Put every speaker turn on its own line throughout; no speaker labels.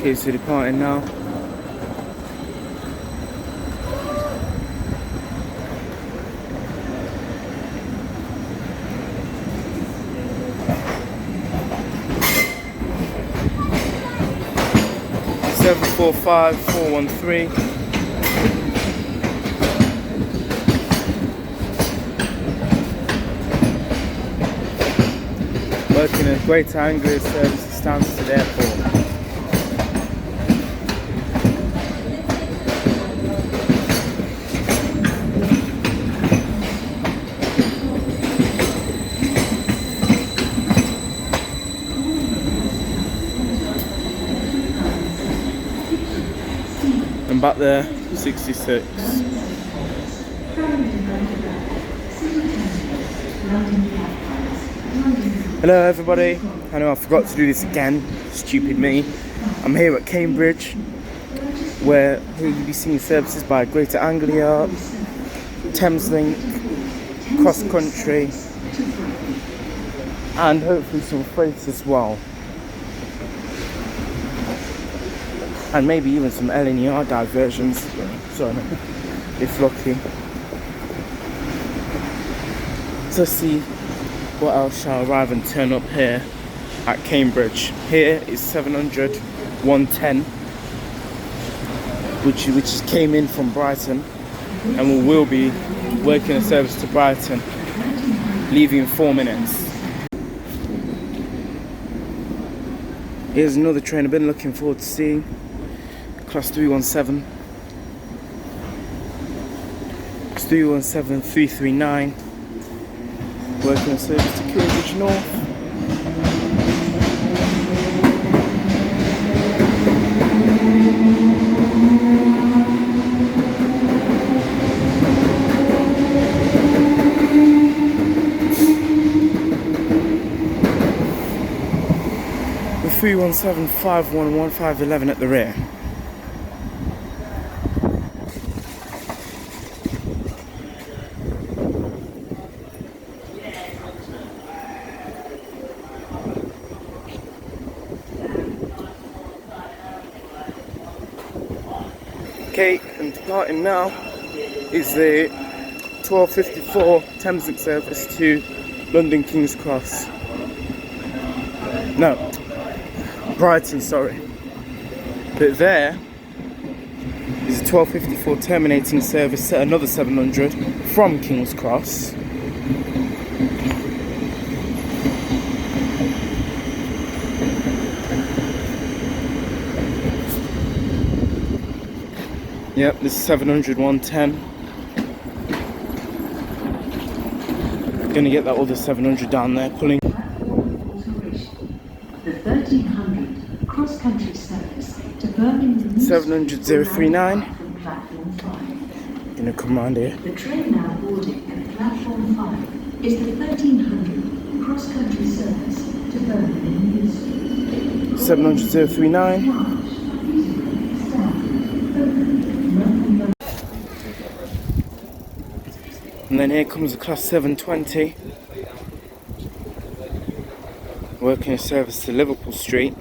Okay, so departing now. Seven 4 5 413. Working at West Anglia service to Stansted Airport. I'm back there, 66. Hello everybody, I know I forgot to do this again, stupid me. I'm here at Cambridge, where you'll be seeing services by Greater Anglia, Thameslink, cross country, and hopefully some freight as well. And maybe even some LNER diversions, sorry, if lucky. So see what else shall arrive and turn up here at Cambridge. Here is 700 110, which came in from Brighton, and we will be working a service to Brighton, leaving in 4 minutes. Here's another train I've been looking forward to seeing. Class 317. It's 317 339. Working a service to Cambridge North. With 317 511 511 at the rear. Okay, and departing now is the 1254 Thameslink service to London King's Cross. No, Brighton, sorry. But there is a 1254 terminating service at another 700 from King's Cross. Yep, this is 700 110. Gonna get that other 700 down there, pulling.
The 1300 cross-country service to Birmingham
700 039. Gonna come round here.
The train now boarding at platform 5 is the 1300 cross-country service to Birmingham
700 039. And then here comes the class 720, working a service to Liverpool Street.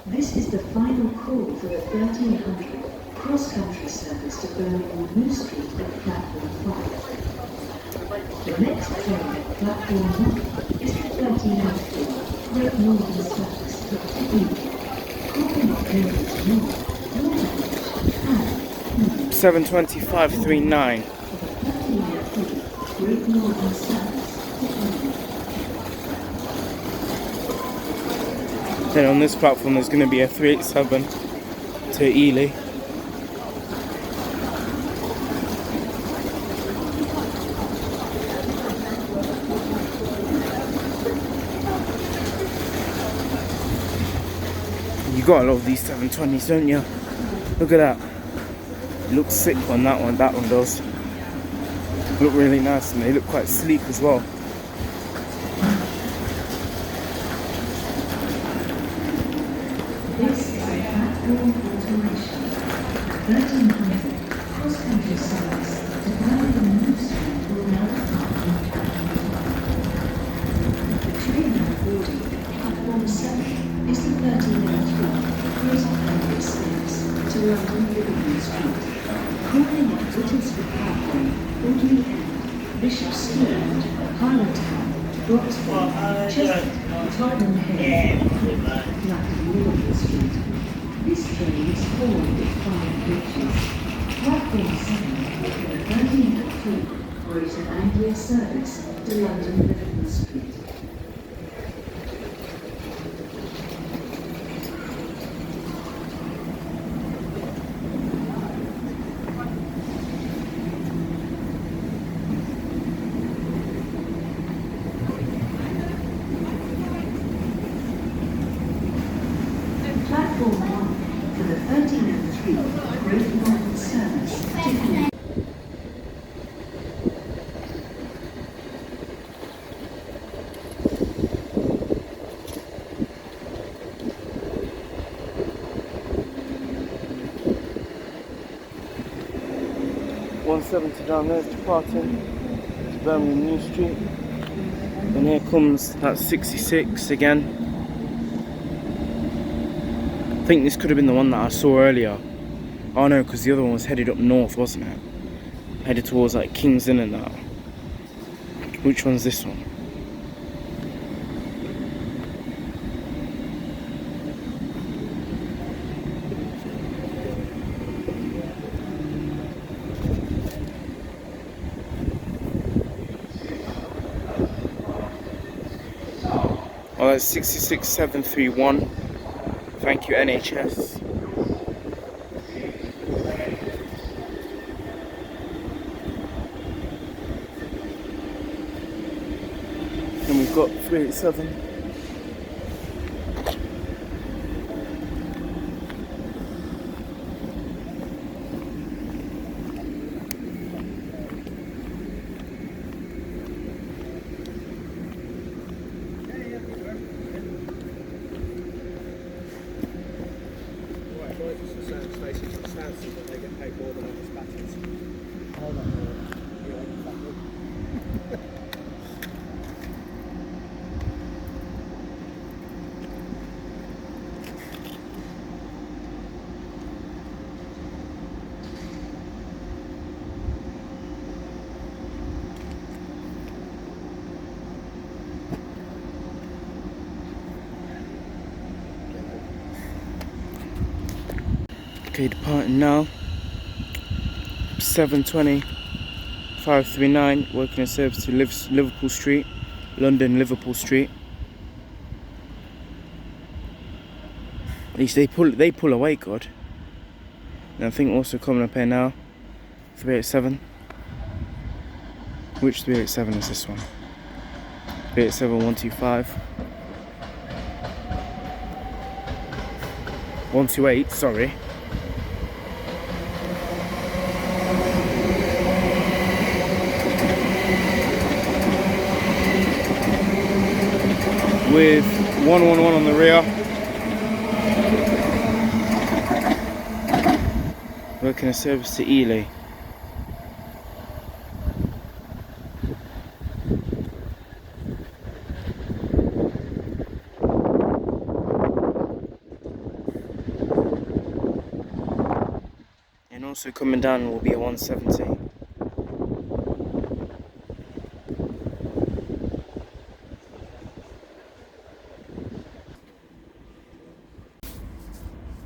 This is the final call for the 1300 cross-country service to Birmingham New Street at platform 5. The next train at platform 1 is the 1300 Great Northern service to Ely.
72539. Then on this platform there's going to be a 387 to Ely. You gotta love these 720s, don't you? Look at that. It looks sick on that one does. Look really nice, and they look quite sleek as well.
This is a platform automation. 1300 cross-country service to Birmingham New Street will now depart from platform 5. Audley End, Bishop Stortford, Harlowtown, Broxbourne, Chestnut, Tottenham Head, London Liverpool Street. This train is forward with 5 bridges. Platform 7 for the 13th Greater Anglia service to London Liverpool Street. Platform 1 for the 13th Great Northern service to Cambridge.
170 down there is departing to Birmingham New Street. And here comes that 66 again. I think this could have been the one that I saw earlier. Oh no, because the other one was headed up north, wasn't it? Headed towards like Kingston and that. Which one's this one? Oh, that's 66731. Thank you, NHS. And we've got 387. Okay, departing now. 7:20, 539, working a service to Liverpool Street, London Liverpool Street. At least they pull away good. And I think also coming up here now, 387. Which 387 is this one? 387 125. 128, sorry. With 111 on the rear. Working a service to Ely. And also coming down will be a 170.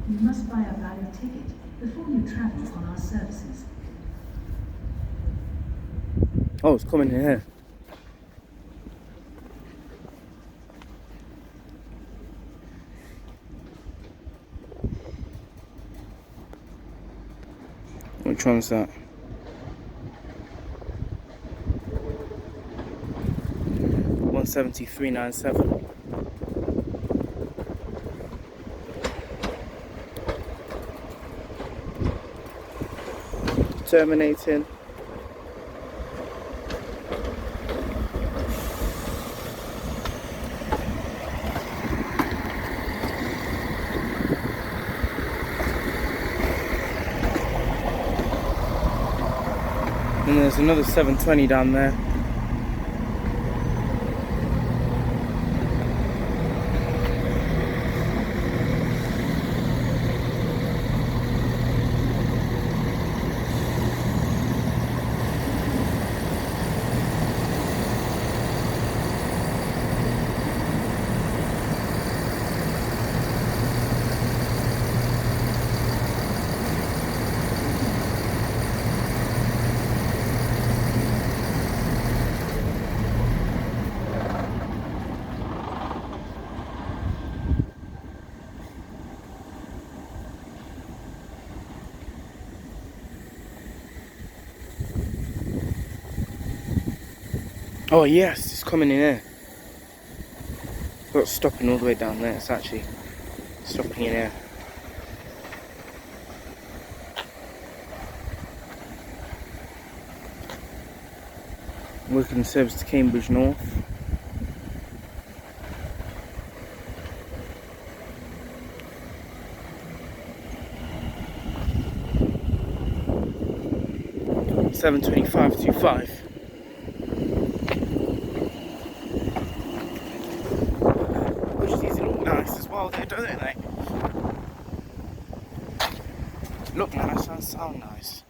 You must buy a valid ticket before you travel on our services.
Oh, it's coming here. Which one's that? $173.97. Terminating. And there's another 720 down there. Oh yes, it's coming in here. It's not stopping all the way down there, it's actually stopping in here. Working service to Cambridge North. $7.25.25. Which these look nice as well, don't they? Look nice and sound nice.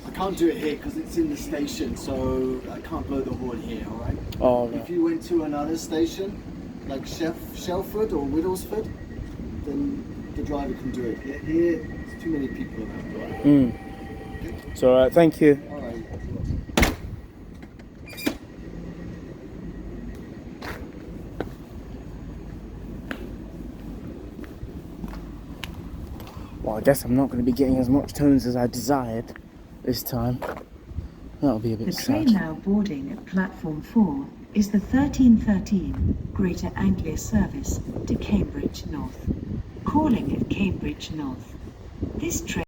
I can't do it here because it's in the station, so I can't blow the horn here, alright?
Oh, no.
If you went to another station, like Shelford or Whittlesford, then the driver can do it. Here, there's too many people around, right?
Okay. It's alright, thank you.
Alright.
Well, I guess I'm not going to be getting as much tones as I desired this time. That'll be a bit
The
sad.
train now boarding at platform 4 is the 1313 Greater Anglia service to Cambridge North. Calling at Cambridge North. This train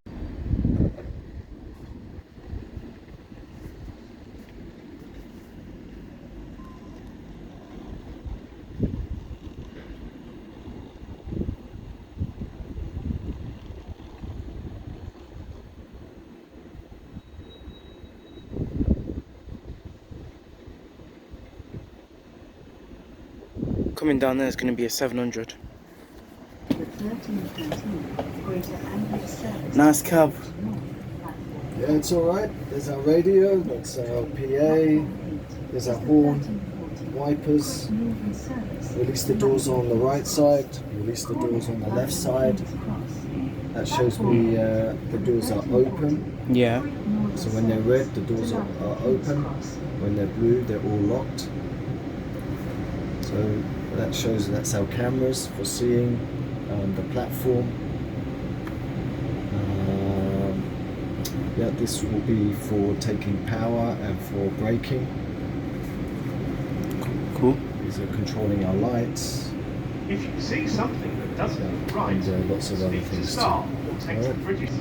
Coming down there is going to be a 700.
the 1313 Greater Anglia service.
Nice cab.
Yeah, it's alright. There's our radio, that's our PA, there's our horn, wipers. Release the doors on the right side, release the doors on the left side. That shows me the doors are open.
Yeah.
So when they're red, the doors are open. When they're blue, they're all locked. So that shows that's our cameras for seeing the platform. Yeah, this will be for taking power and for braking.
Cool.
These are controlling our lights.
If you see something that doesn't look right,
And lots of other
speak to
things
staff
too.
or text the fridges.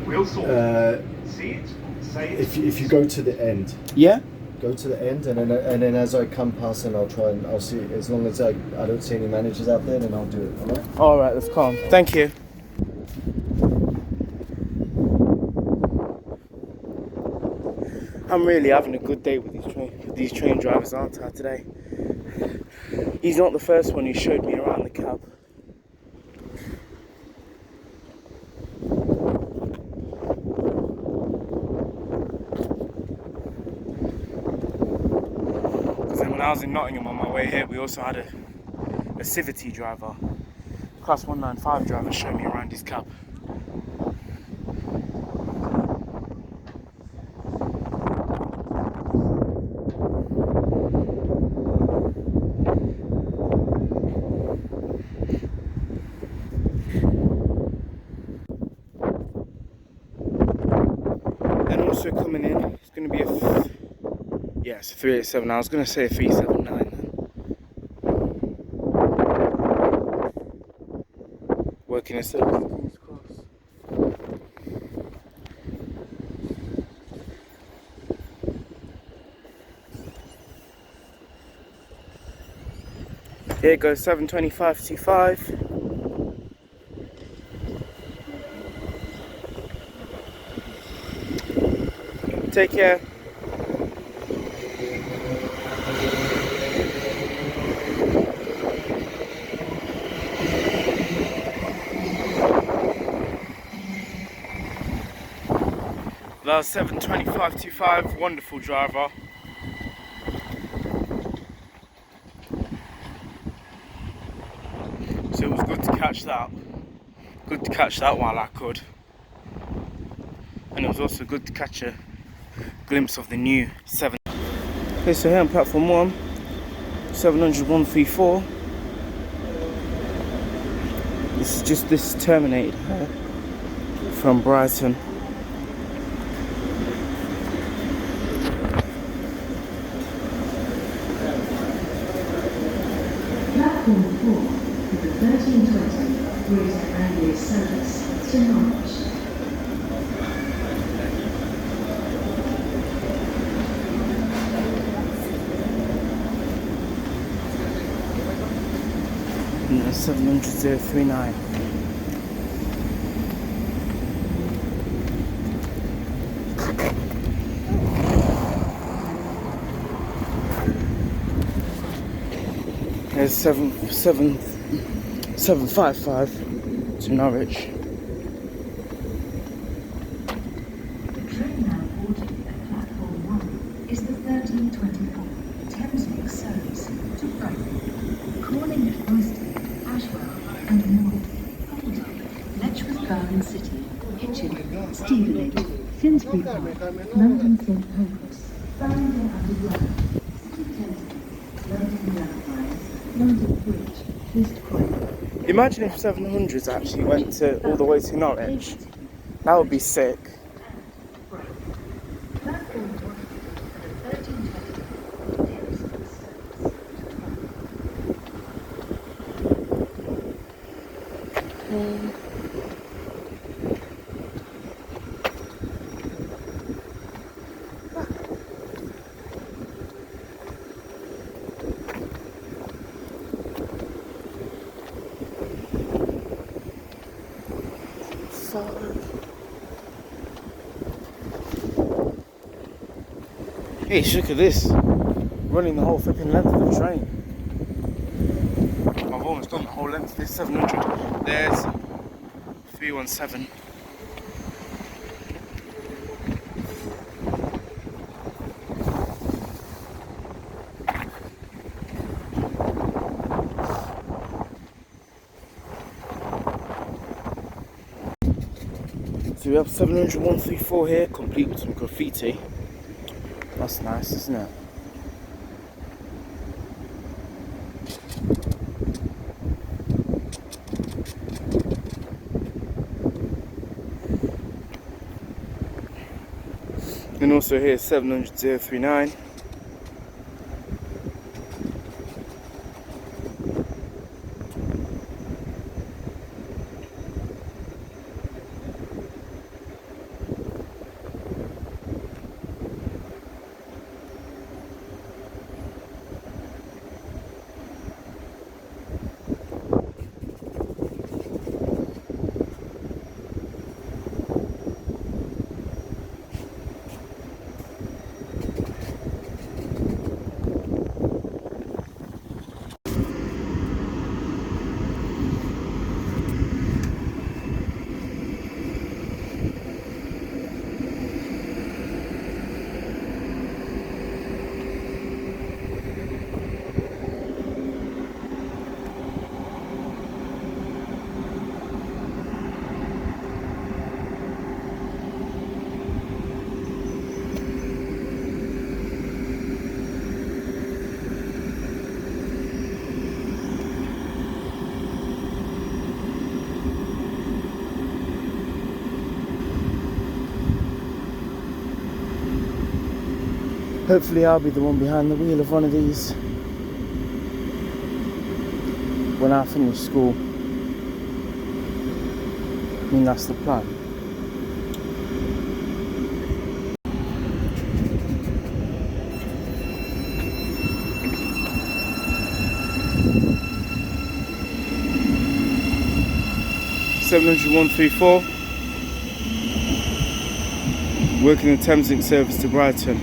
We'll sort it. See it, say it.
If you go to the end,
Yeah?
go to the end, and then as I come past, and I'll see. As long as I don't see any managers out there, then I'll do it. All right.
Alright, that's calm. Thank you. I'm really having a good day with these train drivers, aren't I, today? He's not the first one who showed me around the cab. Because then when I was in Nottingham on my way here, we also had a Civity driver, Class 195 driver, show me around his cab. Also coming in, it's going to be it's a 387. I was going to say a 379 then. Working a service to King's Cross. Here it goes, 72525. Take care. That was 72525, wonderful driver. So it was good to catch that. Good to catch that while I could. And it was also good to catch a glimpse of the new 7. Okay, so here on platform 1, 700 134. This is just this terminated here from Brighton.
Platform 4 for the 1320 West Anglia service to Norwich.
And 700,039. There's 755 to Norwich.
The train now boarding at platform 1 is the 1324 Thameslink service to Brighton, calling at Royston, Ashwell and Morley, Letchworth Garden City, Hitchin, Stadler, Finsbury Park, London St Pancras, Farringdon Underground, City Centre, London Railways, London Bridge, East Croydon.
Imagine if 700s actually went all the way to Norwich. That would be sick.
Platform 1 for the 1324 Thameslink service.
Hey, look at this. Running the whole flipping length of the train. I've almost done the whole length of this 700. There's 317. So we have 700 134 here, complete with some graffiti. That's nice, isn't it? And also here 700 039. Hopefully I'll be the one behind the wheel of one of these when I finish school. I mean, that's the plan. (700-134) working the Thameslink service to Brighton.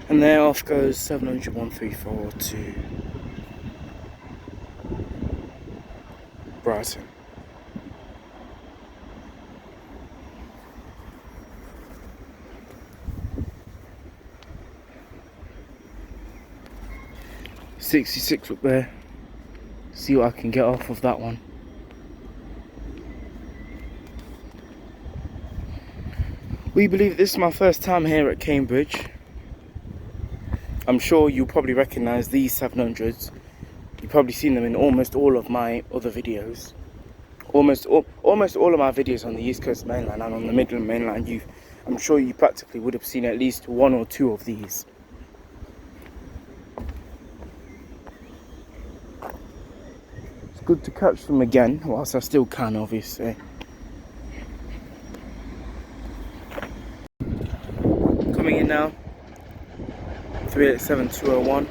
And there off goes 700-134 to Brighton. .66 up there. See what I can get off of that one. We believe this is my first time here at Cambridge. I'm sure you'll probably recognise these 700s. You've probably seen them in almost all of my other videos. Almost all of my videos on the East Coast Mainline and on the Midland Mainline, I'm sure you practically would have seen at least one or two of these. It's good to catch them again, whilst I still can, obviously. Coming in now, 387-201.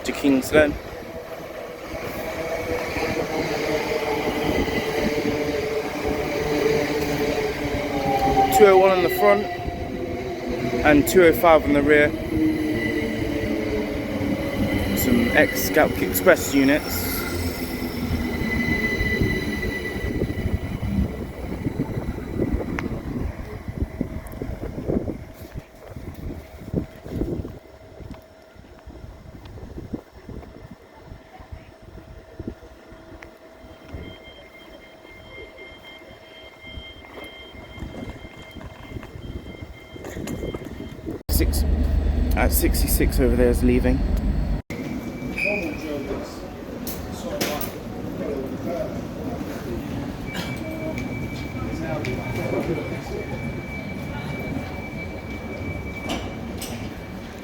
To King's Lynn. 201 on the front and 205 on the rear. Some ex-Gatwick Express units. At 66 over there is leaving.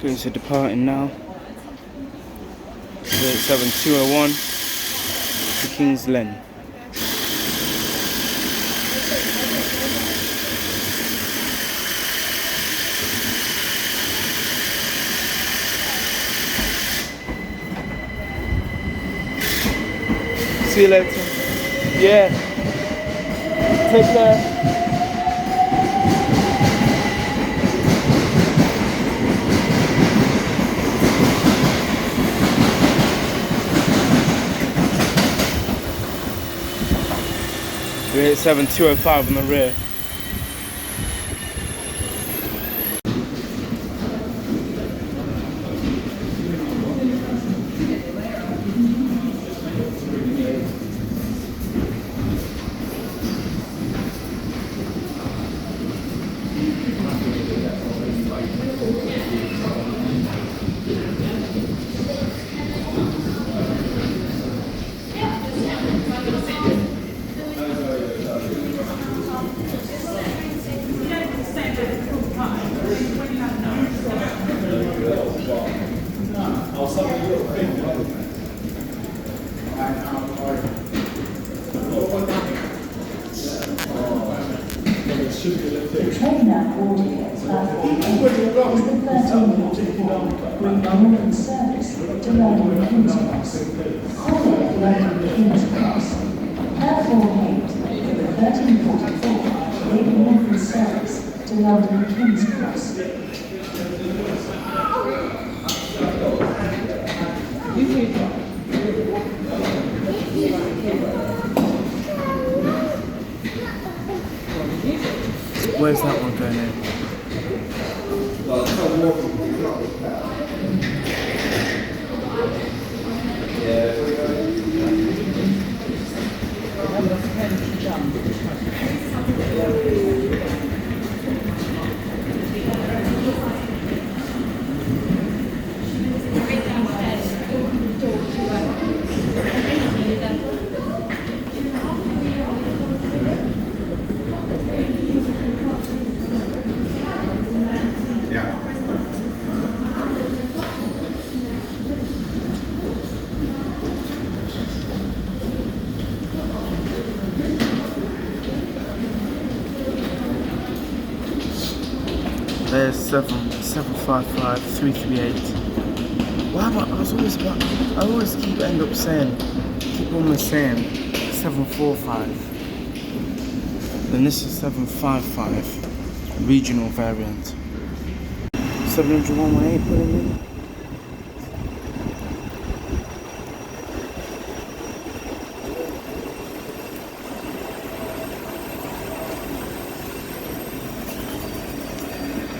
Going to departing now. 7-201 to King's Lynn. See you later. Yeah. Take care. We're at 7-205 on the rear.
The train now boarding at Stadler is the 1344 Great Northern Service to London King's Cross. Follow London King's Cross. Platform 8 for the 1344 Great Northern Service to London King's Cross.
Where's that one going in? There's 755 338. Why am I always keep almost saying 745. Then this is 755, regional variant. 70118 put in.